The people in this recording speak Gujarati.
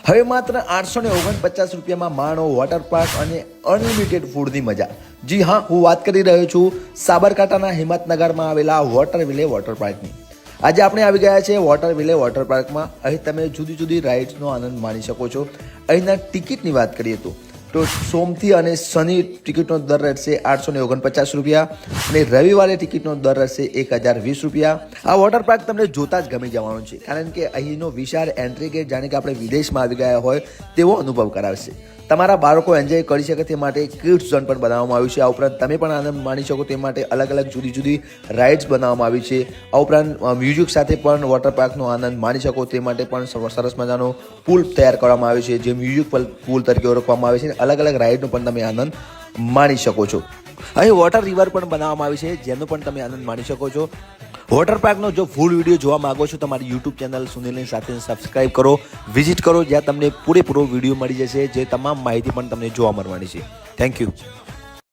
હવે માત્ર 849 રૂપિયામાં માણો વોટર પાર્ક અને અનલિમિટેડ ફૂડની મજા. જી હા, હું વાત કરી રહ્યો છું સાબરકાંઠાના હિંમતનગરમાં આવેલા વોટર વિલે વોટર પાર્કની. આજે આપણે આવી ગયા છે વોટર વિલે વોટર પાર્કમાં. અહીં તમે જુદી જુદી રાઇડ્સનો આનંદ માણી શકો છો. અહીંના ટિકિટની વાત કરીએ તો સોમથી અને શનિ ટિકિટનો દર રહેશે 849 રૂપિયા અને રવિવારે ટિકિટનો દર રહેશે 1020 રૂપિયા. આ વોટર પાર્ક તમને જોતા જ ગમી જવાનું છે, કારણ કે અહીંનો વિશાળ એન્ટ્રી ગેટ જાણે કે આપણે વિદેશમાં આવી ગયા હોય તેવો અનુભવ કરાવશે. તમારા બાળકો એન્જોય કરી શકે તે માટે કિડ્સ ઝોન પણ બનાવવામાં આવ્યું છે. આ ઉપરાંત તમે પણ આનંદ માણી શકો તે માટે અલગ અલગ જુદી જુદી રાઇડ્સ બનાવવામાં આવી છે. આ ઉપરાંત મ્યુઝિક સાથે પણ વોટર પાર્કનો આનંદ માણી શકો તે માટે પણ સરસ મજાનો પુલ તૈયાર કરવામાં આવ્યો છે, જે મ્યુઝિક પુલ તરીકે ઓળખવામાં આવે છે. અલગ અલગ રાઇડનો પણ તમે આનંદ માણી શકો છો. અહીં વોટર રિવર પણ બનાવવામાં આવી છે, જેનો પણ તમે આનંદ માણી શકો છો. વોટર પાર્કનો જો ફૂલ વિડીયો જોવા માંગો છો, તમારી યુટ્યુબ ચેનલ સુનિલની સાથે સબસ્ક્રાઇબ કરો, વિઝિટ કરો, જ્યાં તમને પૂરેપૂરો વિડીયો મળી જશે, જે તમામ માહિતી પણ તમને જોવા મળવાની છે. Thank you.